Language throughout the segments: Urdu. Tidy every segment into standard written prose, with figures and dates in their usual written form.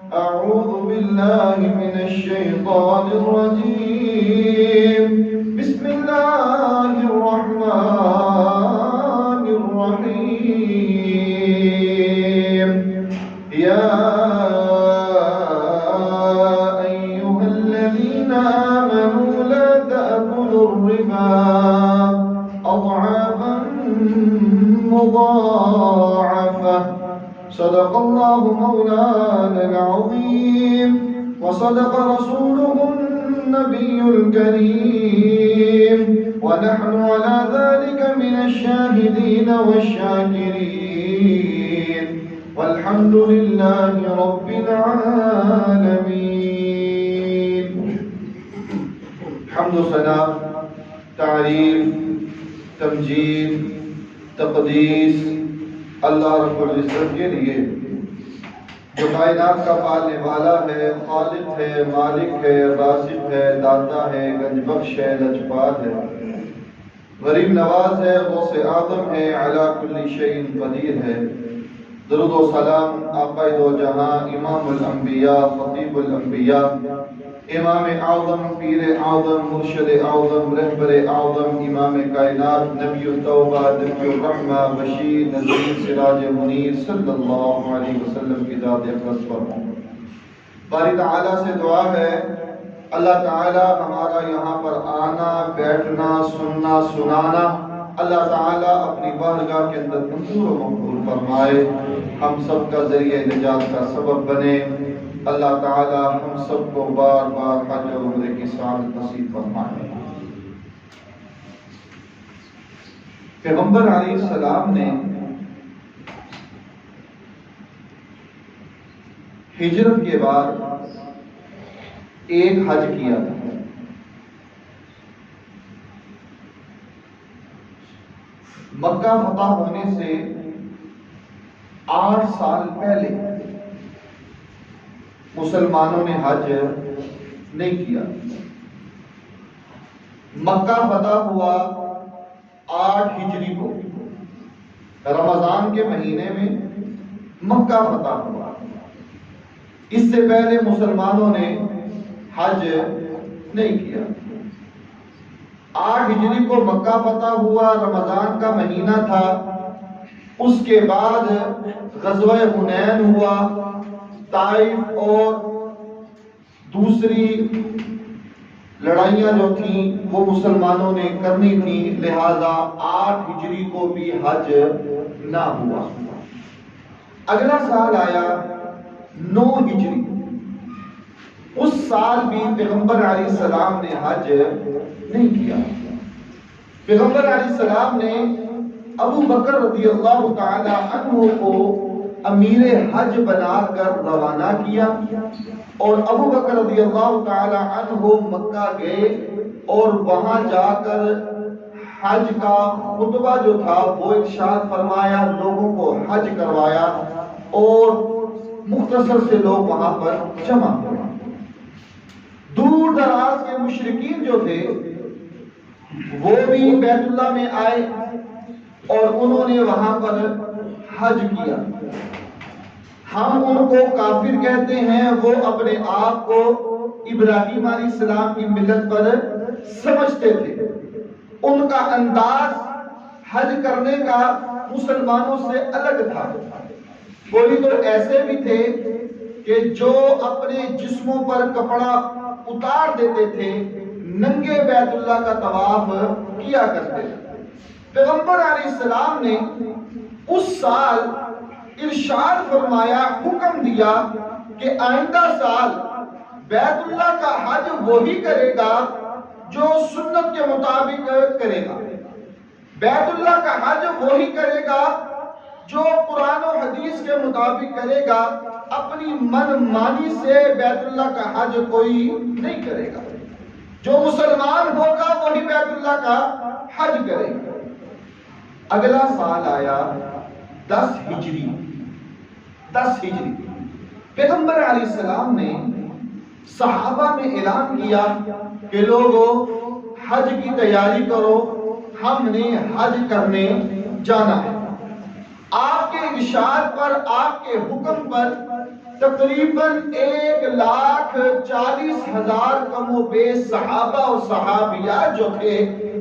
أعوذ بالله من الشيطان الرجيم. بسم الله الرحمن الرحيم. يا أيها الذين آمنوا لا تأكلوا الربا أضعافا مضاعفة. صدق الله مولانا العظيم وصدق رسوله النبي الكريم ونحن على ذلك من الشاهدين والشاكرين والحمد لله رب العالمين. حمد و ثنا، تعریف، تمجید، تقدیس اللہ رب العزت کے لیے جو کائنات کا پالنے والا ہے، خالق ہے، مالک ہے، رازق ہے، داتا ہے، گنج بخش ہے، لجپال ہے، غریب نواز ہے، غوث اعظم ہے، علی کل شیء قدیر ہے. درود و سلام آقا دو جہاں، امام الانبیاء، خطیب الانبیاء، امام اعظم، پیر اعظم، مرشد اعظم، رہبر اعظم، امام کائنات، نبی التوبہ، نبی الرحمہ، بشیر نذیر، سراج منیر صلی اللہ علیہ وسلم کی ذات اقدس پر ہوں. باری تعالیٰ سے دعا ہے اللہ تعالیٰ ہمارا یہاں پر آنا، بیٹھنا، سننا، سنانا اللہ تعالیٰ اپنی بارگاہ کے اندر منظور و مقبول فرمائے، ہم سب کا ذریعہ نجات کا سبب بنے. اللہ تعالیٰ ہم سب کو بار بار حج اور عمرے کی سعادت نصیب فرمائے. پیغمبر علیہ السلام نے ہجرت کے بعد ایک حج کیا تھا. مکہ فتح ہونے سے 8 سال پہلے مسلمانوں نے حج نہیں کیا. مکہ فتح ہوا 8 ہجری کو، رمضان کے مہینے میں مکہ فتح ہوا. اس سے پہلے مسلمانوں نے حج نہیں کیا. 8 ہجری کو مکہ فتح ہوا، رمضان کا مہینہ تھا. اس کے بعد غزوہ حنین ہوا. طائف اور دوسری لڑائیاں جو تھیں وہ مسلمانوں نے کرنی تھی، لہذا 8 ہجری کو بھی حج نہ ہوا. اگلا سال آیا 9 ہجری. اس سال بھی پیغمبر علیہ السلام نے حج نہیں کیا. پیغمبر علیہ السلام نے ابو بکر رضی اللہ تعالی عنہ کو امیر حج بنا کر روانہ کیا اور ابو بکر رضی اللہ تعالی عنہ مکہ گئے اور وہاں جا کر حج کا خطبہ جو تھا وہ ارشاد فرمایا، لوگوں کو حج کروایا اور مختصر سے لوگ وہاں پر جمع ہوئے. دور دراز کے مشرکین جو تھے وہ بھی بیت اللہ میں آئے اور انہوں نے وہاں پر حج کیا. ہم ان کو کافر کہتے ہیں، وہ اپنے آپ کو ابراہیم علیہ السلام کی ملت پر سمجھتے تھے. ان کا انداز حج کرنے کا مسلمانوں سے الگ تھا. کوئی تو ایسے بھی تھے کہ جو اپنے جسموں پر کپڑا اتار دیتے تھے، ننگے بیت اللہ کا طواف کیا کرتے تھے. پیغمبر علیہ السلام نے اس سال ارشاد فرمایا، حکم دیا کہ آئندہ سال بیت اللہ کا حج وہی کرے گا جو سنت کے مطابق کرے گا. بیت اللہ کا حج وہی کرے گا جو قرآن و حدیث کے مطابق کرے گا. اپنی من مانی سے بیت اللہ کا حج کوئی نہیں کرے گا. جو مسلمان ہوگا وہی بیت اللہ کا حج کرے گا. اگلا سال آیا 10 ہجری. پیغمبر علیہ السلام نے صحابہ میں اعلان کیا کہ لوگوں حج کی تیاری کرو، ہم نے حج کرنے جانا ہے. آپ کے ارشاد پر، آپ کے حکم پر تقریباً 1,40,000 کم و بیش صحابہ اور صحابیات جو تھے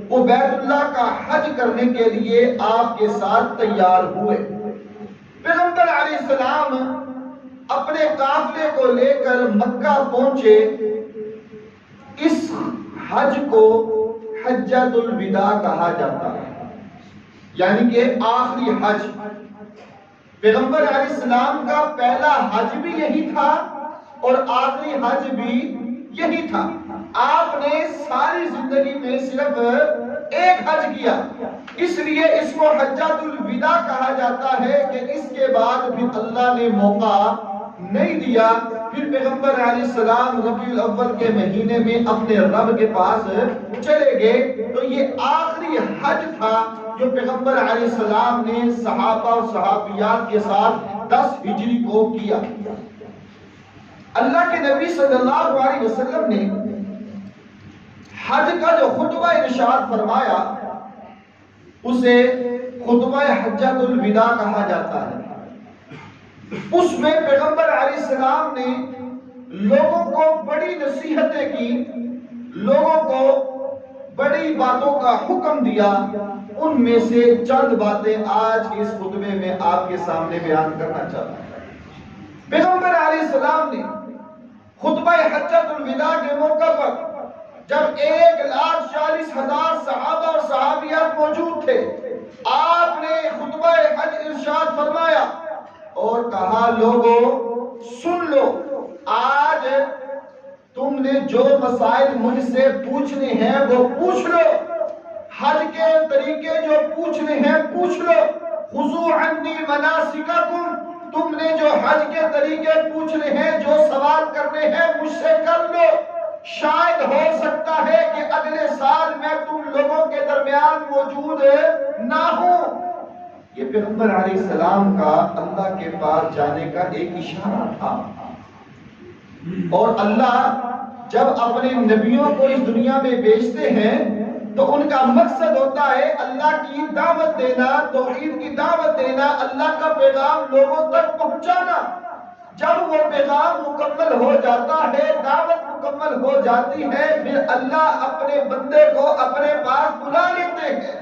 وہ بیت اللہ کا حج کرنے کے لیے آپ کے ساتھ تیار ہوئے۔ پیغمبر علیہ السلام اپنے قافلے کو لے کر مکہ پہنچے۔ اس حج کو حجۃ الوداع کہا جاتا ہے، یعنی کہ آخری حج۔ پیغمبر علیہ السلام کا پہلا حج بھی یہی تھا اور آخری حج بھی یہی تھا۔ آپ نے ساری زندگی میں صرف ایک حج کیا، اس لیے اس کو حجۃ الوداع کہا جاتا ہے کہ اس کے بعد پھر اللہ نے موقع نہیں دیا۔ پھر پیغمبر علیہ السلام ربیع الاول کے مہینے میں اپنے رب کے پاس چلے گئے۔ تو یہ آخری حج تھا جو پیغمبر علیہ السلام نے صحابہ اور صحابیات کے ساتھ 10 ہجری کو کیا۔ اللہ کے نبی صلی اللہ علیہ وسلم نے حج کا جو خطبہ ارشاد فرمایا اسے خطبہ حجۃ الوداع کہا جاتا ہے۔ اس میں پیغمبر علیہ السلام نے لوگوں کو بڑی نصیحتیں کی، لوگوں کو بڑی باتوں کا حکم دیا۔ ان میں سے چند باتیں آج اس خطبے میں آپ کے سامنے بیان کرنا چاہتا ہوں۔ پیغمبر علیہ السلام نے خطبہ حجۃ الوداع کے موقع پر جب 1,40,000 صحابہ اور صحابیات موجود تھے، آپ نے خطبہ حج ارشاد فرمایا اور کہا، لوگوں سن لو، آج تم نے جو مسائل مجھ سے پوچھنے ہیں وہ پوچھ لو، حج کے طریقے جو پوچھنے ہیں پوچھ لو۔ خذوا عنی مناسککم، تم نے جو حج کے طریقے پوچھنے ہیں، جو سوال کرنے ہیں مجھ سے کر لو۔ شاید ہو سکتا ہے کہ اگلے سال میں تم لوگوں کے درمیان موجود نہ ہوں۔ یہ پیغمبر علیہ السلام کا اللہ کے پاس جانے کا ایک اشارہ تھا۔ اور اللہ جب اپنے نبیوں کو اس دنیا میں بھیجتے ہیں تو ان کا مقصد ہوتا ہے اللہ کی دعوت دینا، توحید کی دعوت دینا، اللہ کا پیغام لوگوں تک پہنچانا۔ جب وہ پیغام مکمل ہو جاتا ہے، دعوت مکمل ہو جاتی ہے، پھر اللہ اپنے بندے کو اپنے پاس بلا لیتے ہیں۔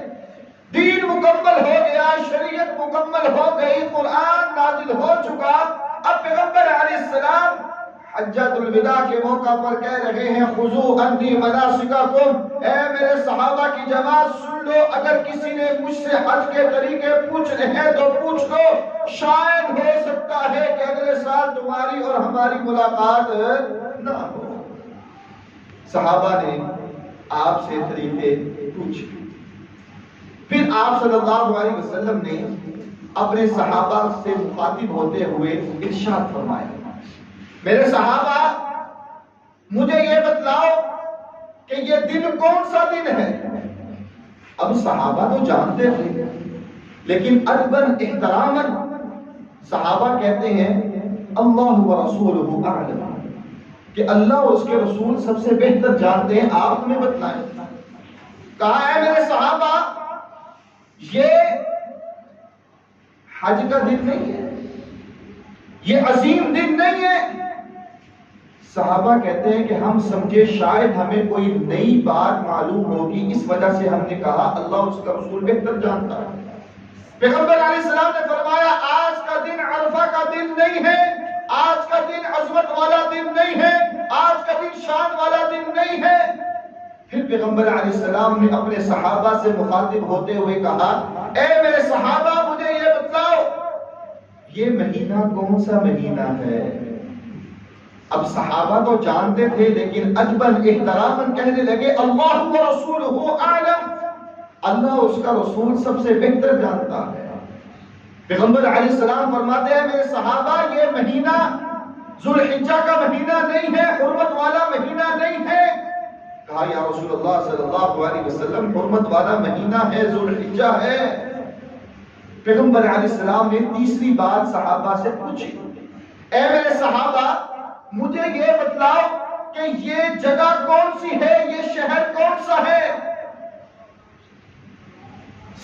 دین مکمل ہو گیا، شریعت مکمل ہو گئی، قرآن نازل ہو چکا۔ اب پیغمبر علیہ السلام حجۃ الوداع کے موقع پر کہہ رہے ہیں، خذوا عنی مناسککم، اے میرے صحابہ کی جماعت سن لو، اگر کسی نے مجھ سے حج کے طریقے پوچھنے ہیں تو پوچھ لو، شاید ہو سکتا ہے کہ اگلے سال تمہاری اور ہماری ملاقات نہ ہو۔ صحابہ نے آپ سے طریقے پوچھے، پھر آپ صلی اللہ علیہ وسلم نے اپنے صحابہ سے مخاطب ہوتے ہوئے ارشاد فرمایا، میرے صحابہ مجھے یہ بتلاؤ کہ یہ دن کون سا دن ہے۔ اب صحابہ تو جانتے تھے، لیکن ادباً احتراماً صحابہ کہتے ہیں اللہ ورسولہ اعلم، کہ اللہ اور اس کے رسول سب سے بہتر جانتے ہیں، آپ ہمیں بتلائیں۔ کہا ہے میرے صحابہ یہ حج کا دن نہیں ہے، یہ عظیم دن نہیں ہے۔ صحابہ کہتے ہیں کہ ہم سمجھے شاید ہمیں کوئی نئی بات معلوم ہوگی، اس وجہ سے ہم نے کہا اللہ اور اس کا رسول بہتر جانتا ہے۔ پیغمبر علیہ السلام نے فرمایا آج کا دن عرفہ کا دن نہیں ہے، آج کا دن عظمت والا دن نہیں ہے، آج کا دن شان والا دن نہیں ہے۔ پھر پیغمبر علیہ السلام نے اپنے صحابہ سے مخاطب ہوتے ہوئے کہا، اے میرے صحابہ مجھے یہ بتلاؤ یہ مہینہ کون سا مہینہ ہے۔ اب صحابہ تو جانتے تھے، لیکن ادباً احتراماً کہنے لگے اللہ ورسولہ اعلم، اللہ اس کا رسول سب سے بہتر جانتا ہے۔ پیغمبر علیہ السلام فرماتے ہیں میرے صحابہ یہ مہینہ ذوالحجہ کا مہینہ نہیں ہے، حرمت والا مہینہ نہیں ہے۔ کہا یا رسول اللہ صلی اللہ علیہ وسلم حرمت والا مہینہ ہے، ذوالحجہ ہے۔ پیغمبر علیہ السلام نے تیسری بات صحابہ سے پوچھی، اے میرے صحابہ مجھے یہ بتلاؤ کہ یہ جگہ کون سی ہے، یہ شہر کون سا ہے۔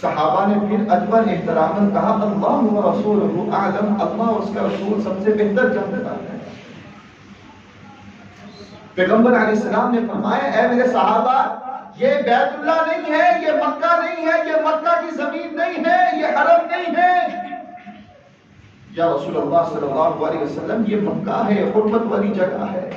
صحابہ نے پھر اجمل احترام کہا اللہ و رسولہ اعلم، اللہ اور اس کا رسول سب سے بہتر جانتا ہے۔ پیغمبر علیہ السلام نے فرمایا اے میرے صحابہ، یہ بیت اللہ نہیں ہے، یہ مکہ نہیں ہے، یہ مکہ کی زمین نہیں ہے، یہ حرم نہیں ہے۔ یا رسول اللہ صلی اللہ علیہ وسلم یہ مکہ ہے، حرمت والی جگہ ہے۔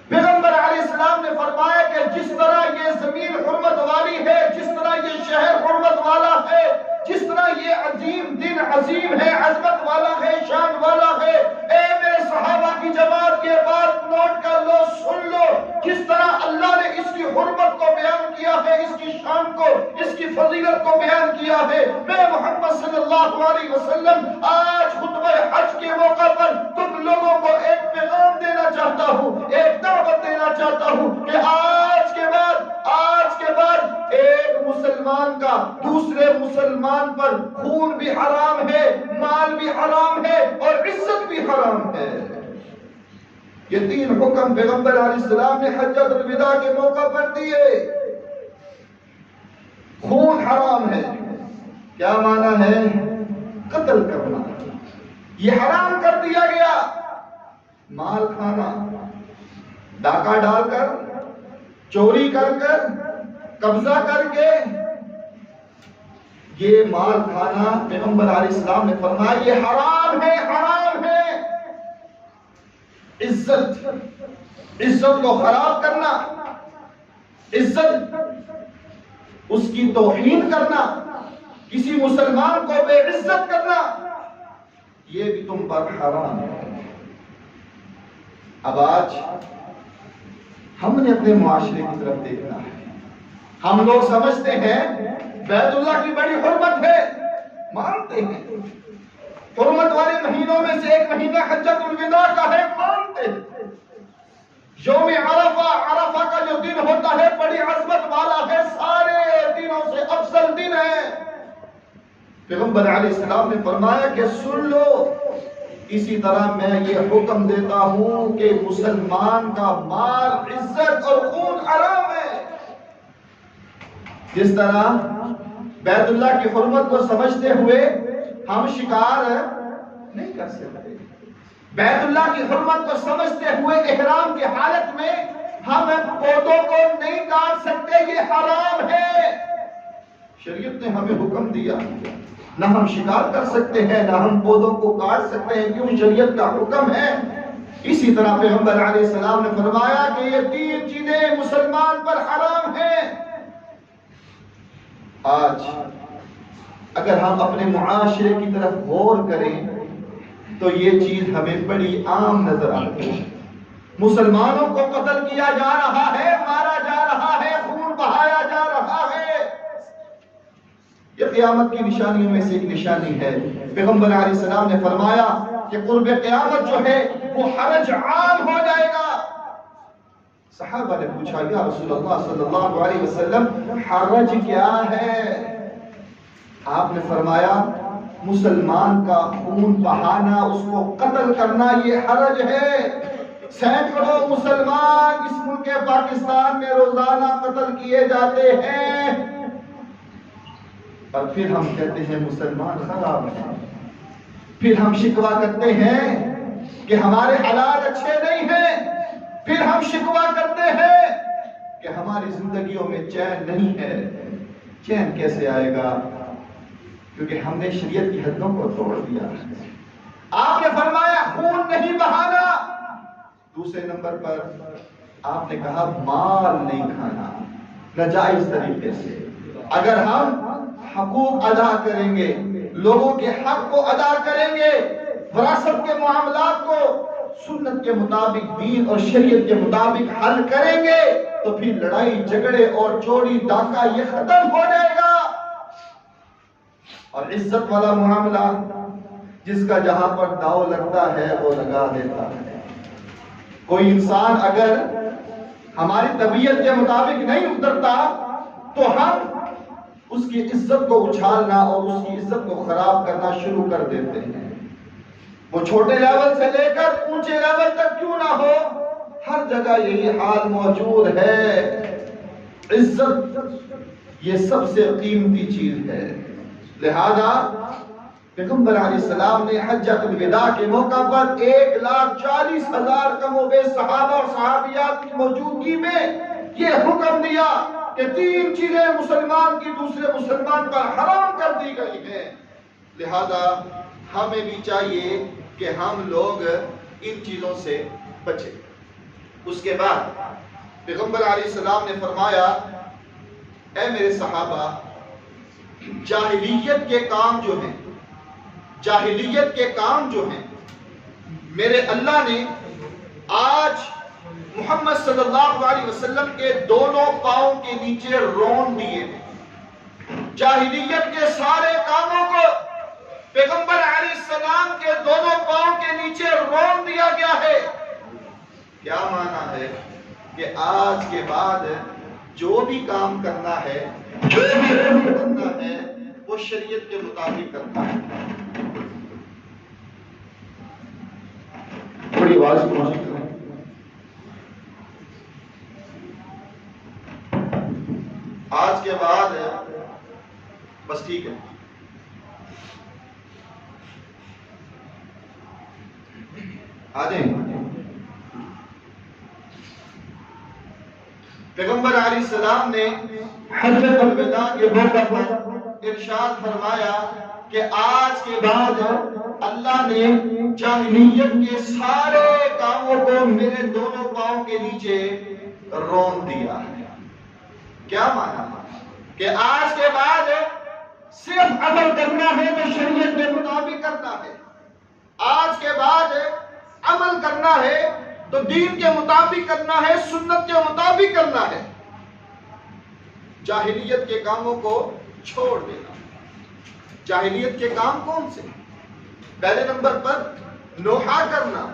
پیغمبر علیہ السلام نے فرمایا کہ جس طرح یہ زمین حرمت والی ہے، جس طرح یہ شہر حرمت والا ہے، جس طرح یہ عظیم دن عظیم ہے، عظمت والا ہے، شان والا ہے، اے میرے صحابہ کی جماعت یہ بات نوٹ کر لو، سن لو، جس طرح اللہ نے اس کی حرمت کو بیان کیا ہے، اس کی شان کو، اس کی فضیلت کو بیان کیا ہے، میں محمد صلی اللہ علیہ وسلم آج خطبہ حج کے موقع پر تم لوگوں کو ایک پیغام دینا چاہتا ہوں، ایک دعوت دینا چاہتا ہوں کہ آج کے بعد ایک مسلمان کا دوسرے مسلمان پر خون بھی حرام ہے، مال بھی حرام ہے اور عزت بھی حرام ہے۔ یہ تین حکم پیغمبر علیہ السلام نے حجۃ الوداع کے موقع پر دیے۔ خون حرام ہے، کیا معنی ہے؟ قتل کرنا، یہ حرام کر دیا گیا۔ مال کھانا، ڈاکہ ڈال کر، چوری کر کر، قبضہ کر کے یہ مال کھانا، پیغمبر علیہ السلام نے فرمایا یہ حرام ہے، حرام ہے۔ عزت کو خراب کرنا، عزت اس کی توہین کرنا، کسی مسلمان کو بے عزت کرنا، یہ بھی تم پر حرام ہے۔ اب آج ہم نے اپنے معاشرے کی طرف دیکھنا ہے۔ ہم لوگ سمجھتے ہیں بیت اللہ کی بڑی حرمت ہے، مانتے ہیں، حرمت والے مہینوں میں سے ایک مہینہ حجۃ الوداع کا ہے، مانتے ہیں، یوم عرفہ کا جو دن ہوتا ہے بڑی عظمت والا ہے، سارے دنوں سے افضل دن ہے۔ پیغمبر علیہ السلام نے فرمایا کہ سن لو، اسی طرح میں یہ حکم دیتا ہوں کہ مسلمان کا مال، عزت اور خون حرام ہے۔ جس طرح بیت اللہ کی حرمت کو سمجھتے ہوئے ہم شکار نہیں کر سکتے، بیت اللہ کی حرمت کو سمجھتے ہوئے احرام کی حالت میں ہم پودوں کو نہیں کاٹ سکتے، یہ حرام ہے۔ شریعت نے ہمیں حکم دیا، نہ ہم شکار کر سکتے ہیں، نہ ہم پودوں کو کاٹ سکتے ہیں، کیوں؟ شریعت کا حکم ہے۔ اسی طرح پیغمبر علیہ السلام نے فرمایا کہ یہ تین چیزیں مسلمان پر حرام ہیں۔ آج اگر ہم اپنے معاشرے کی طرف غور کریں تو یہ چیز ہمیں بڑی عام نظر آتی ہے۔ مسلمانوں کو قتل کیا جا رہا ہے، مارا جا رہا ہے، خون بہایا جا رہا ہے۔ یہ قیامت کی نشانیوں میں سے ایک نشانی ہے۔ پیغمبر علیہ السلام نے فرمایا کہ قرب قیامت جو ہے وہ حرج عام ہو جائے گا۔ صحابہ نے پوچھا یا رسول اللہ صلی اللہ علیہ وسلم حرج کیا ہے؟ آپ نے فرمایا مسلمان کا خون بہانا، اس کو قتل کرنا، یہ حرج ہے۔ سینکڑوں مسلمان اس ملک پاکستان میں روزانہ قتل کیے جاتے ہیں، اور پھر ہم کہتے ہیں مسلمان خراب ہیں، پھر ہم شکوہ کرتے ہیں کہ ہمارے حالات اچھے نہیں ہیں، پھر ہم شکوہ کرتے ہیں کہ ہماری زندگیوں میں چین نہیں ہے۔ چین کیسے آئے گا؟ کیونکہ ہم نے شریعت کی حدوں کو توڑ دیا۔ آپ نے فرمایا خون نہیں بہانا، دوسرے نمبر پر آپ نے کہا مال نہیں کھانا ناجائز طریقے سے۔ اگر ہم حقوق ادا کریں گے، لوگوں کے حق کو ادا کریں گے، وراثت کے معاملات کو سنت کے مطابق، دین اور شریعت کے مطابق حل کریں گے تو پھر لڑائی جھگڑے اور چوری ڈاکہ یہ ختم ہو جائے گا۔ اور عزت والا معاملہ جس کا جہاں پر داؤ لگتا ہے وہ لگا دیتا ہے۔ کوئی انسان اگر ہماری طبیعت کے مطابق نہیں اترتا تو ہم اس کی عزت کو اچھالنا اور اس کی عزت کو خراب کرنا شروع کر دیتے ہیں۔ وہ چھوٹے لیول سے لے کر اونچے لیول تک کیوں نہ ہو، ہر جگہ یہی حال موجود ہے۔ عزت یہ سب سے قیمتی چیز ہے. لہذا پیغمبر علیہ السلام نے حجۃ الوداع کے موقع پر 1,40,000 کم و بیش صحابہ اور صحابیات کی موجودگی میں یہ حکم دیا کہ 3 چیزیں مسلمان کی دوسرے مسلمان پر حرام کر دی گئی ہیں. لہذا ہمیں بھی چاہیے کہ ہم لوگ ان چیزوں سے بچیں. اس کے بعد پیغمبر علیہ السلام نے فرمایا اے میرے صحابہ، جاہلیت کے کام جو ہیں، جاہلیت کے کام جو ہیں، میرے اللہ نے آج محمد صلی اللہ علیہ وسلم کے دونوں پاؤں کے نیچے رون دیے ہیں. جاہلیت کے سارے کاموں کو پیغمبر علیہ السلام کے دونوں پاؤں کے نیچے رون دیا گیا ہے. کیا معنی ہے کہ آج کے بعد جو بھی کام کرنا ہے، جو بھی کرنا ہے، وہ شریعت کے مطابق کرنا ہے. بڑی آواز کی کوشش کریں. آج کے بعد بس ٹھیک ہے. آ جائیں. پیغمبر علیہ السلام نے حجۃ الوداع کے موقع پر ارشاد فرمایا کہ آج کے بعد اللہ نے جاہلیت کے سارے کاموں کو میرے دونوں پاؤں کے نیچے رون دیا ہے. کیا معنی؟ کہ آج کے بعد صرف عمل کرنا ہے تو شریعت کے مطابق کرنا ہے. آج کے بعد عمل کرنا ہے تو دین کے مطابق کرنا ہے، سنت کے مطابق کرنا ہے. جاہلیت کے کاموں کو چھوڑ دینا. جاہلیت کے کام کون سے؟ پہلے نمبر پر نوحہ کرنا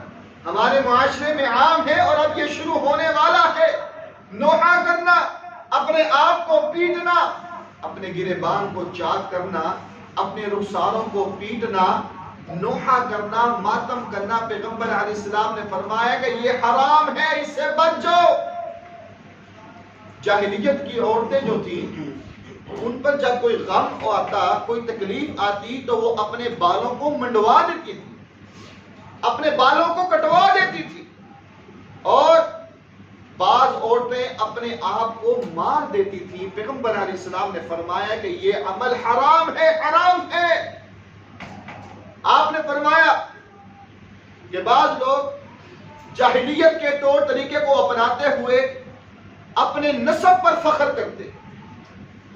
ہمارے معاشرے میں عام ہے اور اب یہ شروع ہونے والا ہے. نوحہ کرنا، اپنے آپ کو پیٹنا، اپنے گریبان کو چاک کرنا، اپنے رخساروں کو پیٹنا، نوحہ کرنا، ماتم کرنا. پیغمبر علیہ السلام نے فرمایا کہ یہ حرام ہے، اس سے بچ جاؤ. جاہلیت کی عورتیں جو تھیں ان پر جب کوئی غم آتا، کوئی تکلیف آتی تو وہ اپنے بالوں کو منڈوا دیتی تھی، اپنے بالوں کو کٹوا دیتی تھی. اور بعض عورتیں اپنے آپ کو مار دیتی تھی. پیغمبر علیہ السلام نے فرمایا کہ یہ عمل حرام ہے، حرام ہے. آپ نے فرمایا کہ بعض لوگ جاہلیت کے طور طریقے کو اپناتے ہوئے اپنے نسب پر فخر کرتے،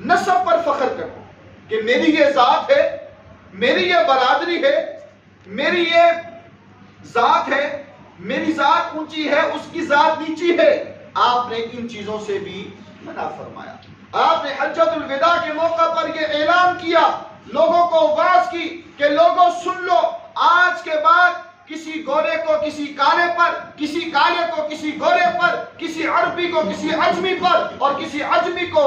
نسب پر فخر کرتے کہ میری یہ ذات ہے، میری یہ برادری ہے، میری یہ ذات ہے، میری ذات اونچی ہے، اس کی ذات نیچی ہے. آپ نے ان چیزوں سے بھی منع فرمایا. آپ نے حجۃ الوداع کے موقع پر یہ اعلان کیا، لوگوں کو واعظ کی کہ لوگوں سن لو، آج کے بعد کسی گورے کو کسی کالے پر، کسی کالے کو کسی گورے پر، کسی عربی کو کسی عجمی پر، اور کسی عجمی کو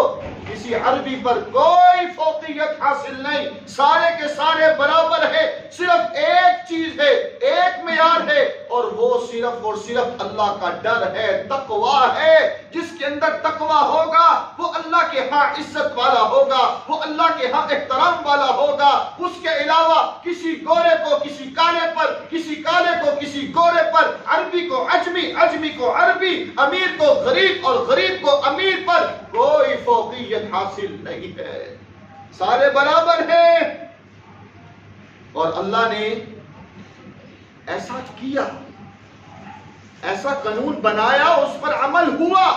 کسی عربی پر کوئی فوقیت حاصل نہیں. سارے کے سارے برابر ہے. صرف ایک چیز ہے، ایک معیار ہے، اور وہ صرف اور صرف اللہ کا ڈر ہے، تقویٰ ہے. جس کے اندر تقویٰ ہوگا وہ اللہ کے ہاں عزت والا ہوگا، وہ اللہ کے ہاں احترام والا ہوگا. اس کے علاوہ کسی گورے کو کسی کالے پر، کسی کالے کو کسی گورے پر، عربی کو عجمی، عجمی کو عربی، امیر کو غریب اور غریب کو امیر پر کوئی فوقیت حاصل نہیں ہے. سارے برابر ہیں. اور اللہ نے ایسا کیا، ایسا قانون بنایا، اس پر عمل ہوا.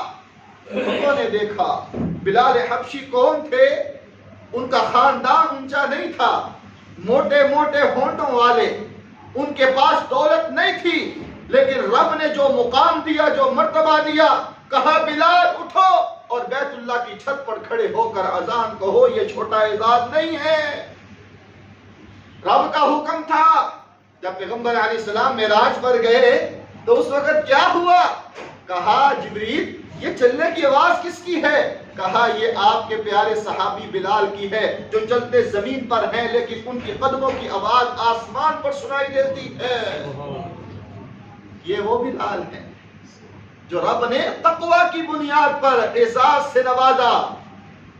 لوگوں نے دیکھا بلال حبشی کون تھے؟ ان کا خاندان اونچا نہیں تھا، موٹے موٹے ہونٹوں والے، ان کے پاس دولت نہیں تھی، لیکن رب نے جو مقام دیا، جو مرتبہ دیا، کہا بلال اٹھو اور بیت اللہ کی چھت پر کھڑے ہو کر اذان کہو. یہ چھوٹا اعزاز نہیں ہے، رب کا حکم تھا. جب پیغمبر علیہ السلام معراج پر گئے تو اس وقت کیا ہوا؟ کہا جبریل یہ چلنے کی آواز کس کی ہے؟ کہا یہ آپ کے پیارے صحابی بلال کی ہے، جو چلتے زمین پر ہیں لیکن ان کی قدموں کی آواز آسمان پر سنائی دیتی ہے. یہ وہ بلال ہے جو رب نے تقوی کی بنیاد پر اعزاز سے نوازا.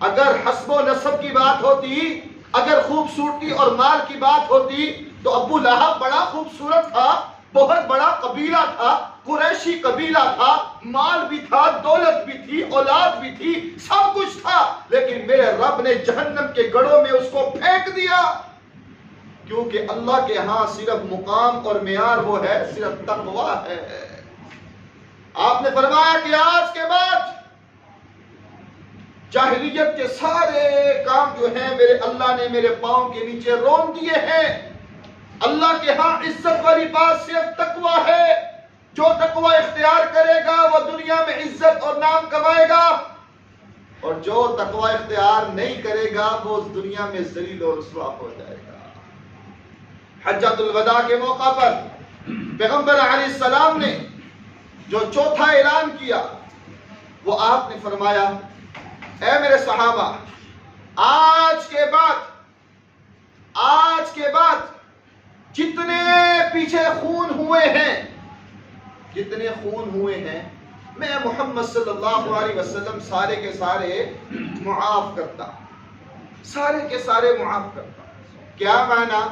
اگر حسب و نسب کی بات ہوتی، اگر خوبصورتی اور مال کی بات ہوتی تو ابو لہب بڑا خوبصورت تھا، بہت بڑا قبیلہ تھا، قریشی قبیلہ تھا، مال بھی تھا، دولت بھی تھی، اولاد بھی تھی، سب کچھ تھا، لیکن میرے رب نے جہنم کے گڑھوں میں اس کو پھینک دیا، کیونکہ اللہ کے ہاں صرف مقام اور معیار وہ ہے، صرف تقوی ہے۔ آپ نے فرمایا کہ آج کے بعد جاہلیت کے سارے کام جو ہیں میرے اللہ نے میرے پاؤں کے نیچے رون دیے ہیں۔ اللہ کے ہاں عزت والی بات صرف تقوی ہے، جو تقوی اختیار کرے گا وہ دنیا میں عزت اور نام کمائے گا، اور جو تقوی اختیار نہیں کرے گا وہ اس دنیا میں ذلیل اور رسوا ہو جائے گا۔ حجۃ الوداع کے موقع پر پیغمبر علیہ السلام نے جو چوتھا اعلان کیا وہ آپ نے فرمایا، اے میرے صحابہ، آج کے بعد جتنے پیچھے خون ہوئے ہیں میں محمد صلی اللہ علیہ وسلم سارے کے سارے معاف کرتا، سارے کے سارے معاف کرتا۔ کیا معنی؟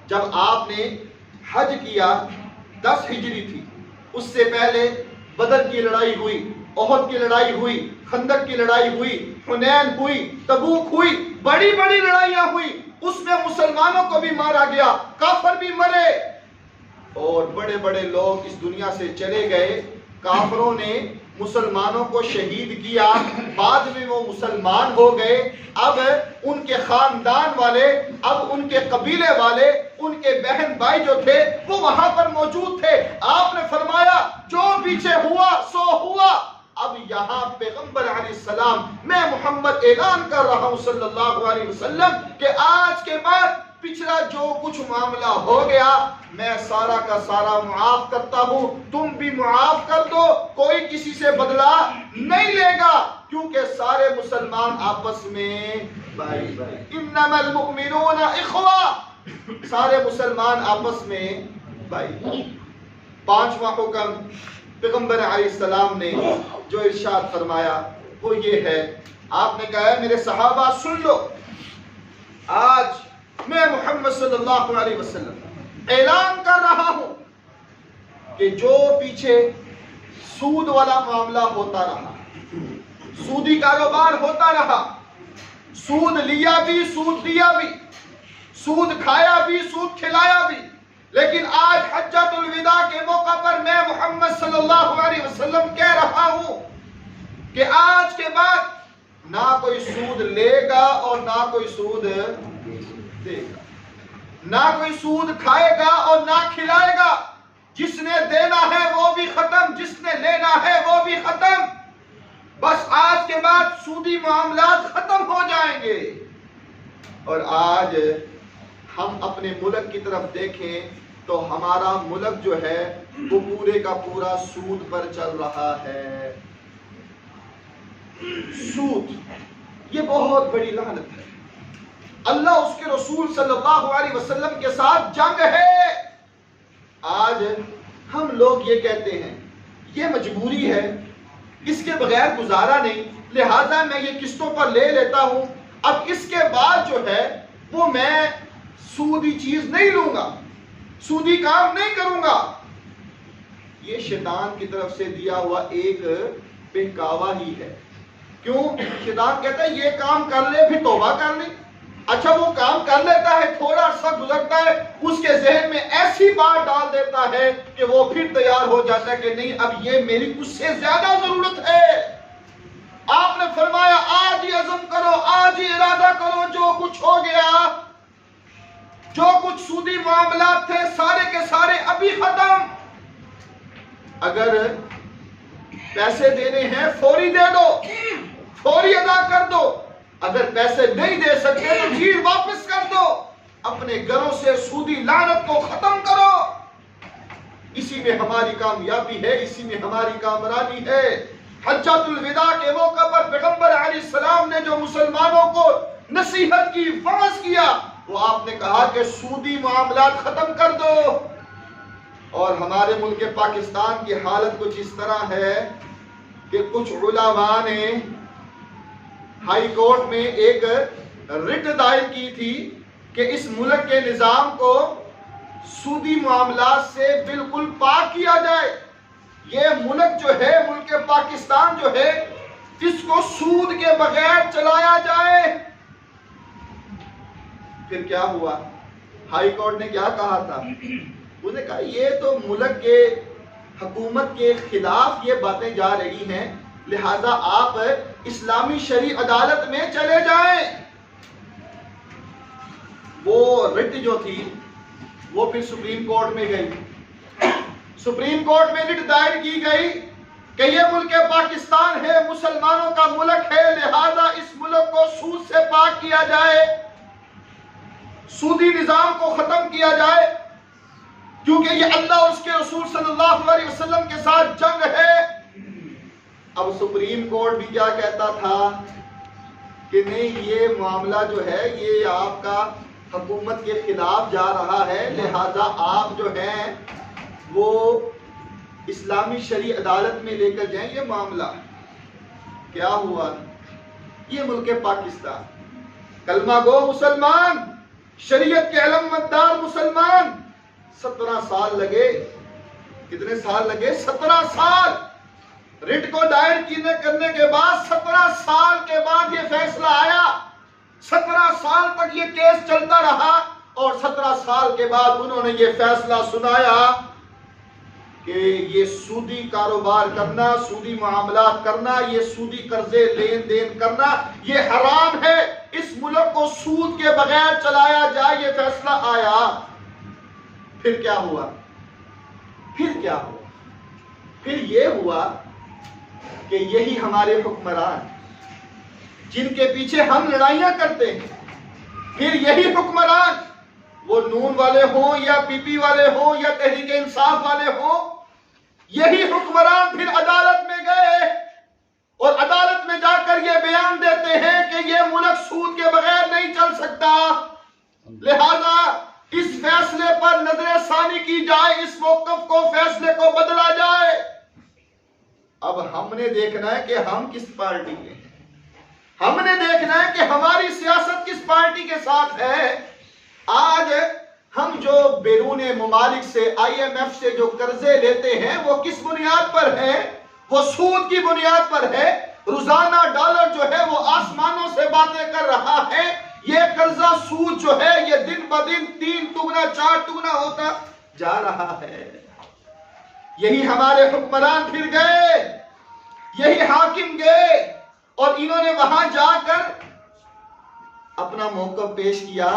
جب آپ نے حج کیا 10 ہجری تھی، اس سے پہلے بدر کی لڑائی ہوئی، احد کی لڑائی ہوئی، خندق کی لڑائی ہوئی، حنین ہوئی، تبوک ہوئی، بڑی بڑی لڑائیاں ہوئی، اس میں مسلمانوں کو بھی مارا گیا، کافر بھی مرے، اور بڑے بڑے لوگ اس دنیا سے چلے گئے۔ کافروں نے مسلمانوں کو شہید کیا، بعد میں وہ مسلمان ہو گئے، اب ان کے خاندان والے، اب ان کے قبیلے والے، ان کے بہن بھائی جو تھے وہ وہاں پر موجود تھے۔ آپ نے فرمایا جو پیچھے ہوا سو ہوا، اب یہاں پیغمبر علیہ السلام میں محمد اعلان کر رہا ہوں صلی اللہ علیہ وسلم کہ آج کے بعد پچھلا جو کچھ معاملہ ہو گیا میں سارا کا سارا معاف کرتا ہوں، تم بھی معاف کر دو، کوئی کسی سے بدلہ نہیں لے گا، کیونکہ سارے مسلمان آپس میں بھائی بھائی، انما المؤمنون اخوہ، سارے مسلمان آپس میں بھائی۔ 5واں حکم پیغمبر علیہ السلام نے جو ارشاد فرمایا وہ یہ ہے، آپ نے کہا ہے میرے صحابہ سن لو، آج میں محمد صلی اللہ علیہ وسلم اعلان کر رہا ہوں کہ جو پیچھے سود والا معاملہ ہوتا رہا، سودی کاروبار ہوتا رہا، سود لیا بھی، سود دیا بھی، سود کھایا بھی، سود کھلایا بھی، لیکن آج حجۃ الوداع کے موقع پر میں محمد صلی اللہ علیہ وسلم کہہ رہا ہوں کہ آج کے بعد نہ کوئی سود لے گا اور نہ کوئی سود دے گا، نہ کوئی سود کھائے گا اور نہ کھلائے گا، جس نے دینا ہے وہ بھی ختم، جس نے لینا ہے وہ بھی ختم، بس آج کے بعد سودی معاملات ختم ہو جائیں گے۔ اور آج ہم اپنے ملک کی طرف دیکھیں تو ہمارا ملک جو ہے وہ پورے کا پورا سود پر چل رہا ہے۔ سود یہ بہت بڑی لعنت ہے، اللہ اس کے رسول صلی اللہ علیہ وسلم کے ساتھ جنگ ہے۔ آج ہم لوگ یہ کہتے ہیں یہ مجبوری ہے، اس کے بغیر گزارا نہیں، لہٰذا میں یہ قسطوں پر لے لیتا ہوں، اب اس کے بعد جو ہے وہ میں سودی چیز نہیں لوں گا، سودی کام نہیں کروں گا۔ یہ شیطان کی طرف سے دیا ہوا ایک بہکاوا ہی ہے۔ کیوں؟ شیطان کہتا ہے یہ کام کر لے پھر توبہ کر لے، اچھا وہ کام کر لیتا ہے، تھوڑا سا گزرتا ہے، اس کے ذہن میں ایسی بات ڈال دیتا ہے کہ وہ پھر تیار ہو جاتا ہے کہ نہیں اب یہ میری اس سے زیادہ ضرورت ہے۔ آپ نے فرمایا آج ہی عزم کرو، آج ہی ارادہ کرو، جو کچھ ہو گیا، جو کچھ سودی معاملات تھے سارے کے سارے ابھی ختم۔ اگر پیسے دینے ہیں فوری دے دو، فوری ادا کر دو، اگر پیسے نہیں دے سکتے تو چیز واپس کر دو، اپنے گھروں سے سودی لعنت کو ختم کرو۔ اسی میں ہماری کامیابی ہے، اسی میں ہماری کامرانی ہے۔ حجۃ الوداع کے موقع پر پیغمبر علیہ السلام نے جو مسلمانوں کو نصیحت کی، وعظ کیا، وہ آپ نے کہا کہ سودی معاملات ختم کر دو۔ اور ہمارے ملک پاکستان کی حالت کچھ اس طرح ہے کہ کچھ علماء نے ہائی کورٹ میں ایک رٹ دائر کی تھی کہ اس ملک کے نظام کو سودی معاملات سے بالکل پاک کیا جائے. یہ ملک جو ہے، ملک پاکستان جو ہے، اس کو سود کے بغیر چلایا جائے. پھر کیا ہوا؟ ہائی کورٹ نے کیا کہا تھا؟ انہوں نے کہا یہ تو ملک کے حکومت کے خلاف یہ باتیں جا رہی ہیں، لہذا آپ اسلامی شرعی عدالت میں چلے جائیں. وہ رٹ جو تھی وہ پھر سپریم کورٹ میں گئی. سپریم کورٹ میں رٹ دائر کی گئی کہ یہ ملک پاکستان ہے، مسلمانوں کا ملک ہے، لہذا اس ملک کو سود سے پاک کیا جائے، سودی نظام کو ختم کیا جائے، کیونکہ یہ اللہ اور اس کے رسول صلی اللہ علیہ وسلم کے ساتھ جنگ ہے. اب سپریم کورٹ بھی کیا کہتا تھا کہ نہیں، یہ معاملہ جو ہے یہ آپ کا حکومت کے خلاف جا رہا ہے، لہذا آپ جو ہیں وہ اسلامی شرعی عدالت میں لے کر جائیں یہ معاملہ. کیا ہوا؟ یہ ملک پاکستان، کلمہ گو مسلمان، شریعت کے علمبردار مسلمان، 17 سال لگے. کتنے سال لگے؟ 17 سال. رٹ کو دائر کرنے کے بعد 17 سال کے بعد یہ فیصلہ آیا. 17 سال تک یہ کیس چلتا رہا اور 17 سال کے بعد انہوں نے یہ فیصلہ سنایا کہ یہ سودی کاروبار کرنا، سودی معاملات کرنا، یہ سودی قرضے لین دین کرنا یہ حرام ہے. اس ملک کو سود کے بغیر چلایا جائے، یہ فیصلہ آیا. پھر کیا ہوا؟ پھر یہ ہوا کہ یہی ہمارے حکمران جن کے پیچھے ہم لڑائیاں کرتے ہیں، پھر یہی حکمران، وہ نون والے ہوں یا پی پی والے ہوں یا تحریک انصاف والے ہوں، یہی حکمران پھر عدالت میں گئے اور عدالت میں جا کر یہ بیان دیتے ہیں کہ یہ ملک سود کے بغیر نہیں چل سکتا، لہذا اس فیصلے پر نظر ثانی کی جائے، اس موقف کو، فیصلے کو بدلا جائے. اب ہم نے دیکھنا ہے کہ ہم کس پارٹی کے ہیں، ہم نے دیکھنا ہے کہ ہماری سیاست کس پارٹی کے ساتھ ہے. آج ہم جو بیرون ممالک سے، IMF سے جو قرضے لیتے ہیں وہ کس بنیاد پر ہیں؟ وہ سود کی بنیاد پر ہے. روزانہ ڈالر جو ہے وہ آسمانوں سے باتیں کر رہا ہے. یہ قرضہ سود جو ہے یہ دن بدن 3 دگنا 4 دگنا ہوتا جا رہا ہے. یہی ہمارے حکمران پھر گئے، یہی حاکم گئے اور انہوں نے وہاں جا کر اپنا موقف پیش کیا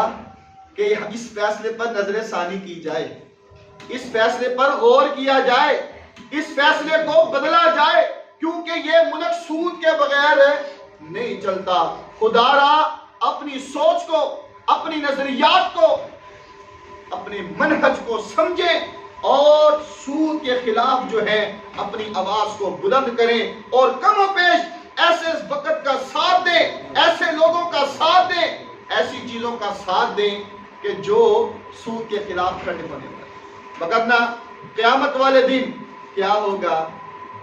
کہ اس فیصلے پر نظر ثانی کی جائے، اس فیصلے پر غور کیا جائے، اس فیصلے کو بدلا جائے، کیونکہ یہ ملک سود کے بغیر نہیں چلتا. خدا را اپنی سوچ کو، اپنی نظریات کو، اپنے منہج کو سمجھیں اور سود کے خلاف جو ہے اپنی آواز کو بلند کریں اور کم و بیش ایسے وقت کا ساتھ دیں، ایسے لوگوں کا ساتھ دیں، ایسی چیزوں کا ساتھ دیں کہ جو سود کے خلاف کھڑے بنے. وگرنہ قیامت والے دن کیا ہوگا؟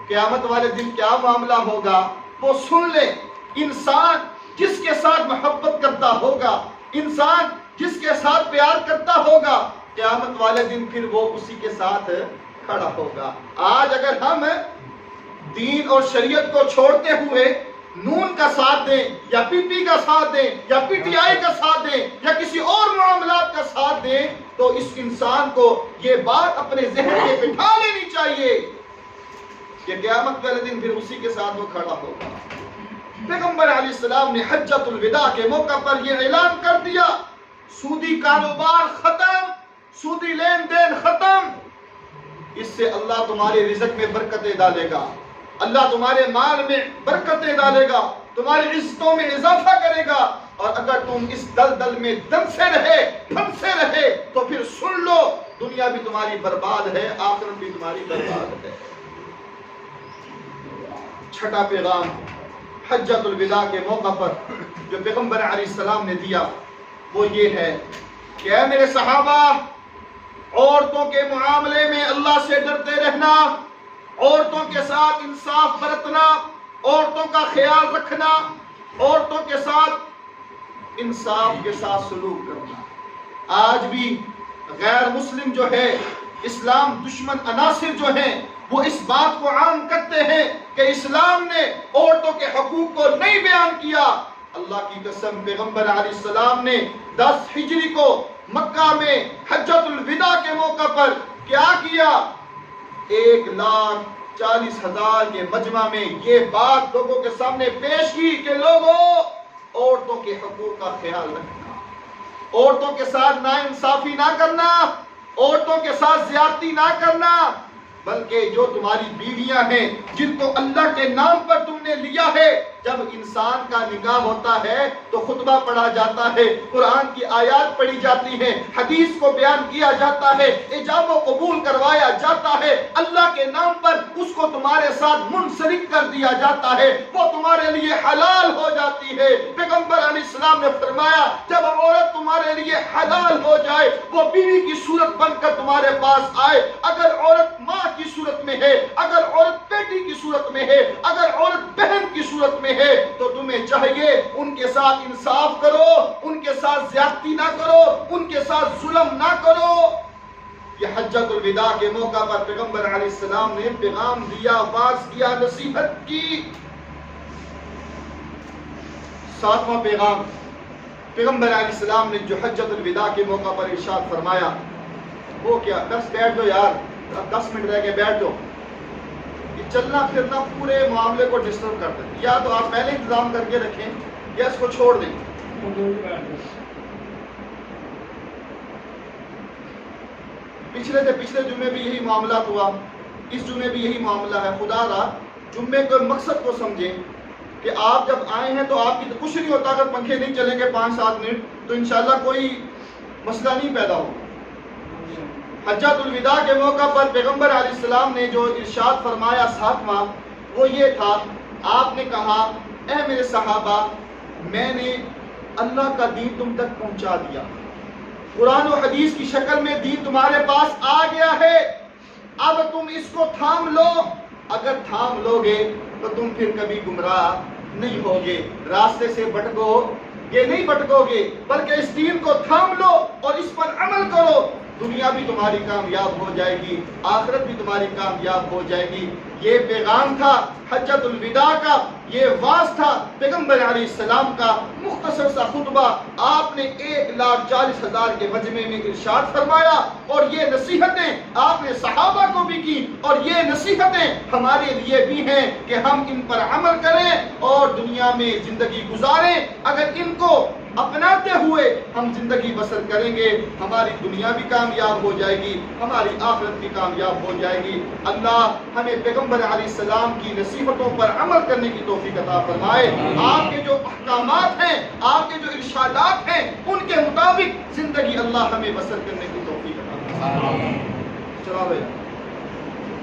قیامت والے دن کیا معاملہ ہوگا وہ سن لیں. انسان جس کے ساتھ محبت کرتا ہوگا، انسان جس کے ساتھ پیار کرتا ہوگا، قیامت والے دن پھر وہ اسی کے ساتھ کھڑا ہوگا. آج اگر ہم دین اور شریعت کو چھوڑتے ہوئے نون کا ساتھ دیں یا پی پی کا ساتھ دیں یا پی ٹی آئی کا ساتھ دیں یا کسی اور معاملات کا ساتھ دیں تو اس انسان کو یہ بات اپنے ذہن میں بٹھا لینی چاہیے کہ قیامت والے دن پھر اسی کے ساتھ وہ کھڑا ہوگا. پیغمبر علیہ السلام نے حجۃ الوداع کے موقع پر یہ اعلان کر دیا، سودی کاروبار ختم، سودی لین دین ختم. اس سے اللہ تمہارے رزق میں برکتیں ڈالے گا، اللہ تمہارے مال میں برکتیں ڈالے گا، تمہاری عزتوں میں اضافہ کرے گا. اور اگر تم اس دلدل میں دنسے رہے، پھنسے رہے تو پھر سن لو، دنیا بھی تمہاری برباد ہے، آخرت بھی تمہاری برباد ہے. چھٹا پیغام حجۃ الوداع کے موقع پر جو پیغمبر علیہ السلام نے دیا وہ یہ ہے کہ اے میرے صحابہ، عورتوں کے معاملے میں اللہ سے ڈرتے رہنا، عورتوں کے ساتھ انصاف برتنا، عورتوں کا خیال رکھنا، عورتوں کے ساتھ انصاف کے ساتھ سلوک کرنا. آج بھی غیر مسلم جو ہے، اسلام دشمن عناصر جو ہیں، وہ اس بات کو عام کرتے ہیں کہ اسلام نے عورتوں کے حقوق کو نہیں بیان کیا. اللہ کی قسم، پیغمبر علیہ السلام نے 10 ہجری کو مکہ میں حجۃ الوداع کے موقع پر کیا کیا؟ 1,40,000 کے مجمع میں یہ بات لوگوں کے سامنے پیش کی کہ لوگوں، عورتوں کے حقوق کا خیال رکھنا، عورتوں کے ساتھ ناانصافی نہ کرنا، عورتوں کے ساتھ زیادتی نہ کرنا، بلکہ جو تمہاری بیویاں ہیں جن کو اللہ کے نام پر تم نے لیا ہے، جب انسان کا نکاح ہوتا ہے تو خطبہ پڑھا جاتا ہے، قرآن کی آیات پڑھی جاتی ہیں، حدیث کو بیان کیا جاتا ہے، ایجاب و قبول کروایا جاتا ہے، اللہ کے نام پر اس کو تمہارے ساتھ منسلک کر دیا جاتا ہے، وہ تمہارے لیے حلال ہو جاتی ہے. پیغمبر علیہ السلام نے فرمایا جب عورت تمہارے لیے حلال ہو جائے، وہ بیوی کی صورت بن کر تمہارے پاس آئے، اگر عورت ماں کی صورت میں ہے، اگر عورت بیٹی کی صورت میں ہے، اگر عورت بہن کی صورت میں ہے، تو تمہیں چاہیے ان کے ساتھ انصاف کرو، ان کے ساتھ زیادتی نہ کرو، ان کے ساتھ ظلم نہ کرو. یہ حجۃ الوداع کے موقع پر پیغمبر علیہ السلام نے پیغام دیا، واعظ کیا، نصیحت کی. 7واں پیغام پیغمبر علیہ السلام نے جو حجۃ الوداع کے موقع پر ارشاد فرمایا وہ کیا؟ بس بیٹھ جاؤ یار، 10 منٹ رہ کے بیٹھ جاؤ. یہ چلنا پھرنا پورے معاملے کو ڈسٹرب کر دیں. یا تو آپ پہلے انتظام کر کے رکھیں یا اس کو چھوڑ دیں. پچھلے جمعے بھی یہی معاملات ہوا، اس جمعے بھی یہی معاملہ ہے. خدا را جمعے کے مقصد کو سمجھیں کہ آپ جب آئے ہیں تو آپ کی کچھ نہیں ہوتا اگر پنکھے نہیں چلیں گے 5-7 منٹ تو انشاءاللہ کوئی مسئلہ نہیں پیدا ہوگا. حجۃ الوداع کے موقع پر پیغمبر علیہ السلام نے جو ارشاد فرمایا 7واں، وہ یہ تھا، آپ نے کہا اے میرے صحابہ، میں نے اللہ کا دین تم تک پہنچا دیا، قرآن و حدیث کی شکل میں دین تمہارے پاس آ گیا ہے، اب تم اس کو تھام لو. اگر تھام لو گے تو تم پھر کبھی گمراہ نہیں ہوگے، راستے سے بھٹکو گے نہیں بھٹکو گے، بلکہ اس دین کو تھام لو اور اس پر عمل کرو. دنیا بھی تمہاری کامیاب ہو جائے گی، آخرت بھی تمہاری کامیاب ہو جائے گی. یہ پیغام تھا حجۃ الوداع کا، یہ واعظ تھا پیغمبر علیہ السلام کا. مختصر سا خطبہ آپ نے 1,40,000 کے مجمع میں ارشاد فرمایا، اور یہ نصیحتیں آپ نے صحابہ کو بھی کی، اور یہ نصیحتیں ہمارے لیے بھی ہیں کہ ہم ان پر عمل کریں اور دنیا میں زندگی گزاریں. اگر ان کو اپناتے ہوئے ہم زندگی بسر کریں گے، ہماری دنیا بھی کامیاب ہو جائے گی، ہماری آخرت بھی کامیاب ہو جائے گی. اللہ ہمیں پیغمبر علیہ السلام کی نصیحتوں پر عمل کرنے کی توفیق عطا فرمائے. آپ کے جو احکامات ہیں، آپ کے جو ارشادات ہیں، ان کے مطابق زندگی اللہ ہمیں بسر کرنے کی توفیق عطا فرمائے. چلو بھائی.